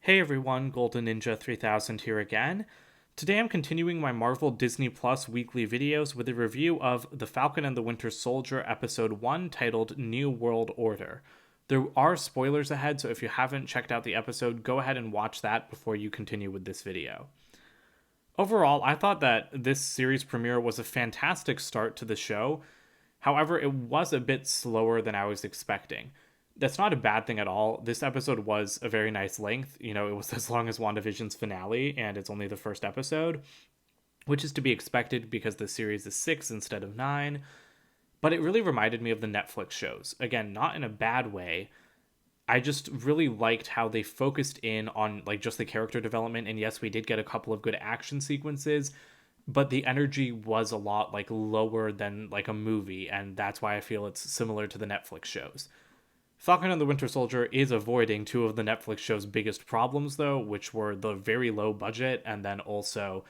Hey everyone, Golden Ninja 3000 here again. Today I'm continuing my Marvel Disney Plus weekly videos with a review of The Falcon and the Winter Soldier Episode 1 titled New World Order. There are spoilers ahead, so if you haven't checked out the episode, go ahead and watch that before you continue with this video. Overall, I thought that this series premiere was a fantastic start to the show. However, it was a bit slower than I was expecting. That's not a bad thing at all. This episode was a very nice length. It was as long as WandaVision's finale, and it's only the first episode, which is to be expected because the series is 6 instead of 9. But it really reminded me of the Netflix shows. Again, not in a bad way. I just really liked how they focused in on like just the character development, and yes, we did get a couple of good action sequences, but the energy was a lot like lower than like a movie, and that's why I feel it's similar to the Netflix shows. Falcon and the Winter Soldier is avoiding two of the Netflix show's biggest problems, though, which were the very low budget and then also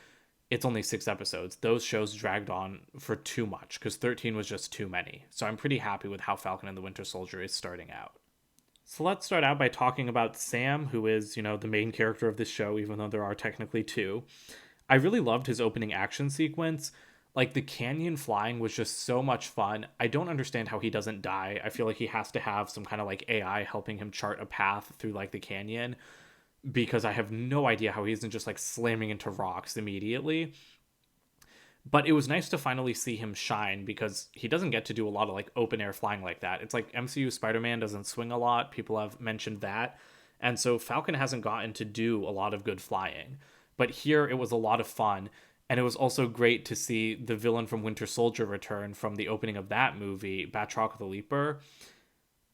it's only 6 episodes. Those shows dragged on for too much because 13 was just too many. So I'm pretty happy with how Falcon and the Winter Soldier is starting out. So let's start out by talking about Sam, who is, the main character of this show, even though there are technically two. I really loved his opening action sequence. Like the canyon flying was just so much fun. I don't understand how he doesn't die. I feel like he has to have some kind of like AI helping him chart a path through like the canyon because I have no idea how he isn't just like slamming into rocks immediately. But it was nice to finally see him shine because he doesn't get to do a lot of like open air flying like that. It's like MCU Spider-Man doesn't swing a lot. People have mentioned that. And so Falcon hasn't gotten to do a lot of good flying. But here it was a lot of fun. And it was also great to see the villain from Winter Soldier return from the opening of that movie, Batroc the Leaper.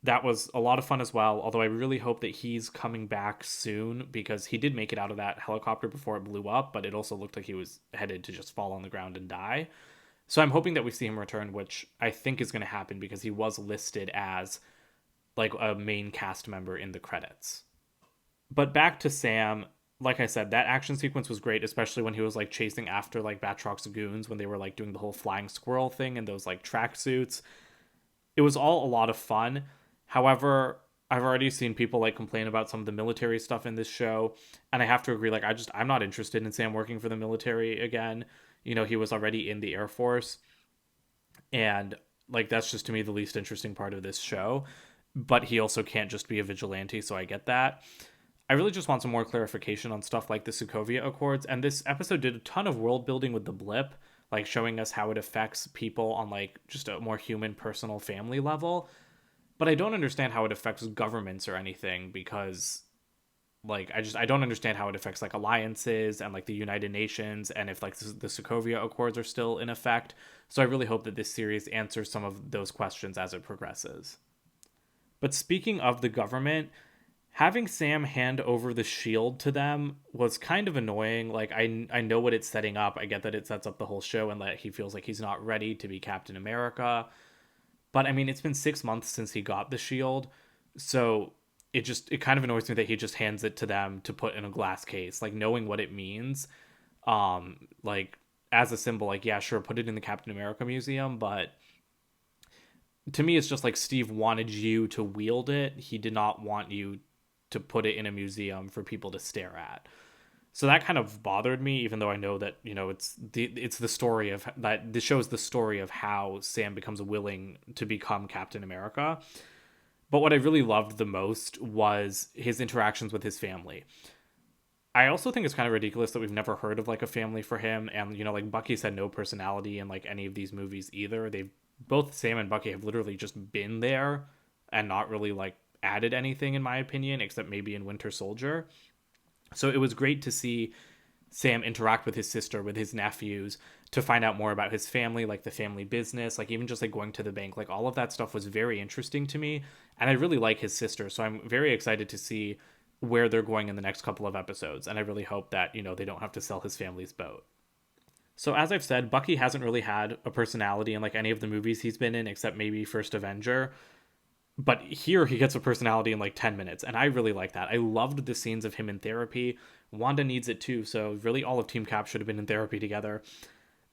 That was a lot of fun as well, although I really hope that he's coming back soon because he did make it out of that helicopter before it blew up, but it also looked like he was headed to just fall on the ground and die. So I'm hoping that we see him return, which I think is going to happen because he was listed as like a main cast member in the credits. But back to Sam, like I said, that action sequence was great, especially when he was like chasing after like Batroc's goons when they were like doing the whole flying squirrel thing and those like tracksuits. It was all a lot of fun. However, I've already seen people like complain about some of the military stuff in this show, and I have to agree. Like, I'm not interested in Sam working for the military again. He was already in the Air Force, and like that's just to me the least interesting part of this show. But he also can't just be a vigilante, so I get that. I really just want some more clarification on stuff like the Sokovia Accords, and this episode did a ton of world building with the blip, like showing us how it affects people on like just a more human, personal, family level. But I don't understand how it affects governments or anything because like I don't understand how it affects like alliances and like the United Nations and if like the Sokovia Accords are still in effect. So I really hope that this series answers some of those questions as it progresses. But speaking of the government, having Sam hand over the shield to them was kind of annoying. Like I know what it's setting up. I get that it sets up the whole show and that he feels like he's not ready to be Captain America. But I mean, it's been 6 months since he got the shield, so it kind of annoys me that he just hands it to them to put in a glass case, like knowing what it means. Like as a symbol, like yeah, sure, put it in the Captain America museum, but to me, it's just like Steve wanted you to wield it. He did not want you to put it in a museum for people to stare at. So that kind of bothered me, even though I know that it's the story of that. This shows the story of how Sam becomes willing to become Captain America. But what I really loved the most was his interactions with his family. I also think it's kind of ridiculous that we've never heard of like a family for him, and like Bucky's had no personality in like any of these movies either. They've both Sam and Bucky have literally just been there and not really like added anything in my opinion, except maybe in Winter Soldier. So it was great to see Sam interact with his sister, with his nephews, to find out more about his family, like the family business, like even just like going to the bank, like all of that stuff was very interesting to me. And I really like his sister. So I'm very excited to see where they're going in the next couple of episodes. And I really hope that, they don't have to sell his family's boat. So as I've said, Bucky hasn't really had a personality in like any of the movies he's been in, except maybe First Avenger. But here he gets a personality in like 10 minutes, and I really like that. I loved the scenes of him in therapy. Wanda needs it too, so really all of Team Cap should have been in therapy together.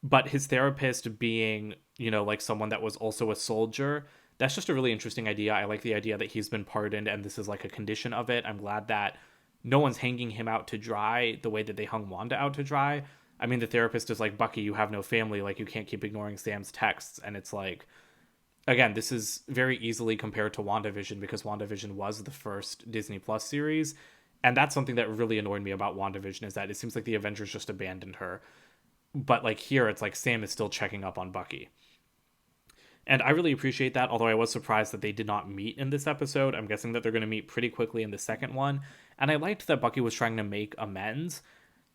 But his therapist being, like someone that was also a soldier, that's just a really interesting idea. I like the idea that he's been pardoned and this is like a condition of it. I'm glad that no one's hanging him out to dry the way that they hung Wanda out to dry. I mean, the therapist is like, Bucky, you have no family. Like, you can't keep ignoring Sam's texts. And it's like, again, this is very easily compared to WandaVision because WandaVision was the first Disney Plus series. And that's something that really annoyed me about WandaVision, is that it seems like the Avengers just abandoned her. But like here, it's like Sam is still checking up on Bucky. And I really appreciate that, although I was surprised that they did not meet in this episode. I'm guessing that they're going to meet pretty quickly in the second one. And I liked that Bucky was trying to make amends.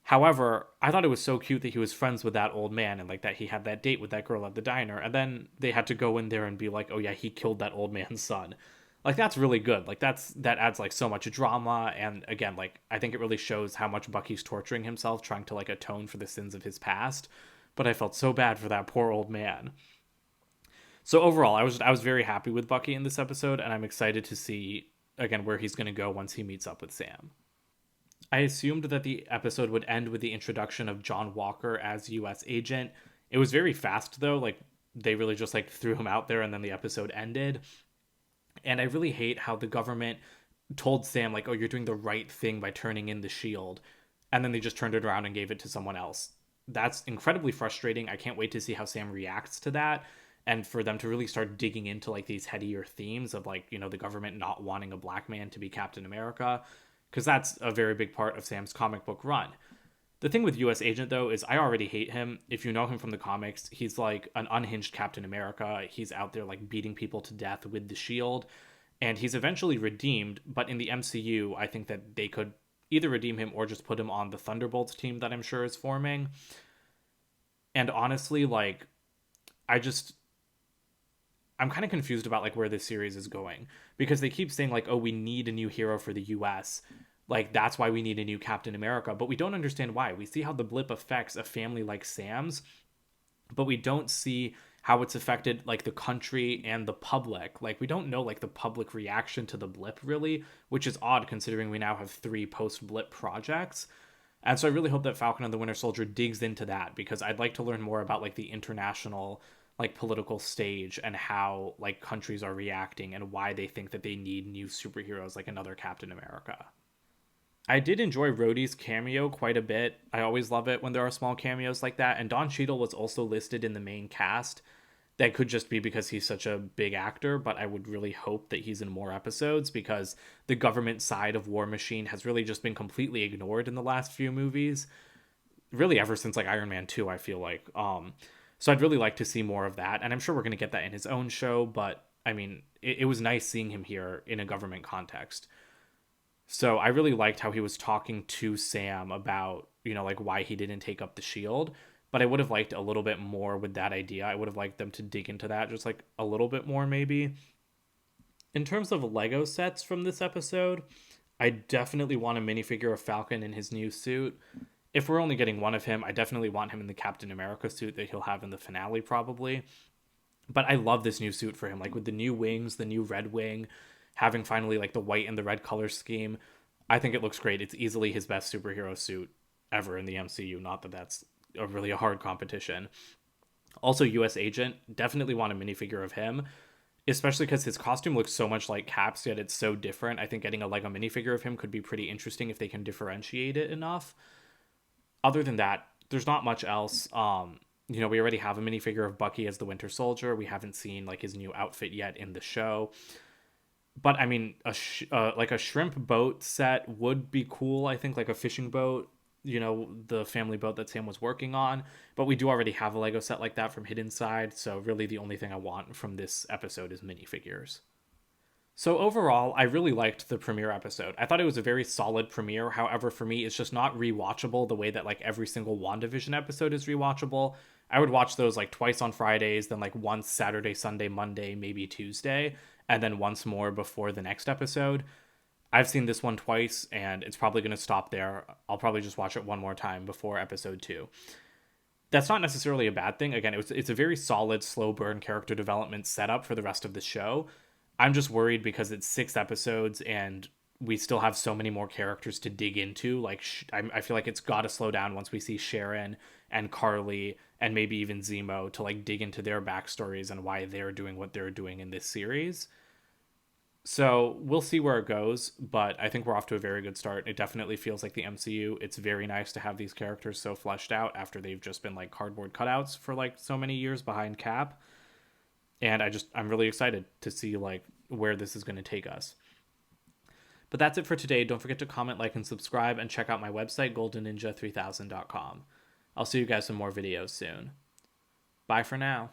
However, I thought it was so cute that he was friends with that old man and like that he had that date with that girl at the diner. And then they had to go in there and be like, oh yeah, he killed that old man's son. Like, that's really good. Like, that adds like so much drama. And again, like, I think it really shows how much Bucky's torturing himself trying to like atone for the sins of his past. But I felt so bad for that poor old man. So overall, I was very happy with Bucky in this episode, and I'm excited to see again where he's going to go once he meets up with Sam. I assumed that the episode would end with the introduction of John Walker as US agent. It was very fast though, like they really just like threw him out there and then the episode ended. And I really hate how the government told Sam like, "Oh, you're doing the right thing by turning in the shield." And then they just turned it around and gave it to someone else. That's incredibly frustrating. I can't wait to see how Sam reacts to that, and for them to really start digging into like these headier themes of like, the government not wanting a black man to be Captain America, because that's a very big part of Sam's comic book run. The thing with US Agent though is I already hate him. If you know him from the comics, he's like an unhinged Captain America. He's out there like beating people to death with the shield, and he's eventually redeemed, but in the MCU, I think that they could either redeem him or just put him on the Thunderbolts team that I'm sure is forming. And honestly, like, I just I'm kind of confused about like where this series is going, because they keep saying like, oh, we need a new hero for the US. Like, that's why we need a new Captain America, but we don't understand why. We see how the blip affects a family like Sam's, but we don't see how it's affected like the country and the public. Like, we don't know like the public reaction to the blip really, which is odd considering we now have 3 post blip projects. And so I really hope that Falcon and the Winter Soldier digs into that, because I'd like to learn more about like the international like political stage and how like countries are reacting and why they think that they need new superheroes like another Captain America. I did enjoy Rhodey's cameo quite a bit. I always love it when there are small cameos like that. And Don Cheadle was also listed in the main cast. That could just be because he's such a big actor, but I would really hope that he's in more episodes, because the government side of War Machine has really just been completely ignored in the last few movies. Really ever since like Iron Man 2, I feel like. So I'd really like to see more of that. And I'm sure we're going to get that in his own show, but I mean, it was nice seeing him here in a government context. So I really liked how he was talking to Sam about, like why he didn't take up the shield. But I would have liked a little bit more with that idea. I would have liked them to dig into that just like a little bit more, maybe. In terms of Lego sets from this episode, I definitely want a minifigure of Falcon in his new suit. If we're only getting one of him, I definitely want him in the Captain America suit that he'll have in the finale, probably. But I love this new suit for him, like with the new wings, the new red wing, having finally like the white and the red color scheme. I think it looks great. It's easily his best superhero suit ever in the MCU. Not that that's a hard competition. Also, US Agent, definitely want a minifigure of him, especially because his costume looks so much like Cap's, yet it's so different. I think getting a Lego minifigure of him could be pretty interesting if they can differentiate it enough. Other than that, there's not much else. We already have a minifigure of Bucky as the Winter Soldier. We haven't seen like his new outfit yet in the show. But I mean, like a shrimp boat set would be cool. I think like a fishing boat, the family boat that Sam was working on. But we do already have a Lego set like that from Hidden Side. So really the only thing I want from this episode is minifigures. So overall, I really liked the premiere episode. I thought it was a very solid premiere. However, for me, it's just not rewatchable the way that like every single WandaVision episode is rewatchable. I would watch those like twice on Fridays, then like once Saturday, Sunday, Monday, maybe Tuesday, and then once more before the next episode. I've seen this one twice, and it's probably going to stop there. I'll probably just watch it one more time before episode 2. That's not necessarily a bad thing. Again, it's a very solid, slow burn character development setup for the rest of the show. I'm just worried because it's 6 episodes and we still have so many more characters to dig into. Like, I feel like it's got to slow down once we see Sharon and Carly and maybe even Zemo to like dig into their backstories and why they're doing what they're doing in this series. So we'll see where it goes, but I think we're off to a very good start. It definitely feels like the MCU. It's very nice to have these characters so fleshed out after they've just been like cardboard cutouts for like so many years behind Cap. And I'm really excited to see like where this is going to take us. But that's it for today. Don't forget to comment, like, and subscribe, and check out my website, goldenninja3000.com. I'll see you guys in more videos soon. Bye for now.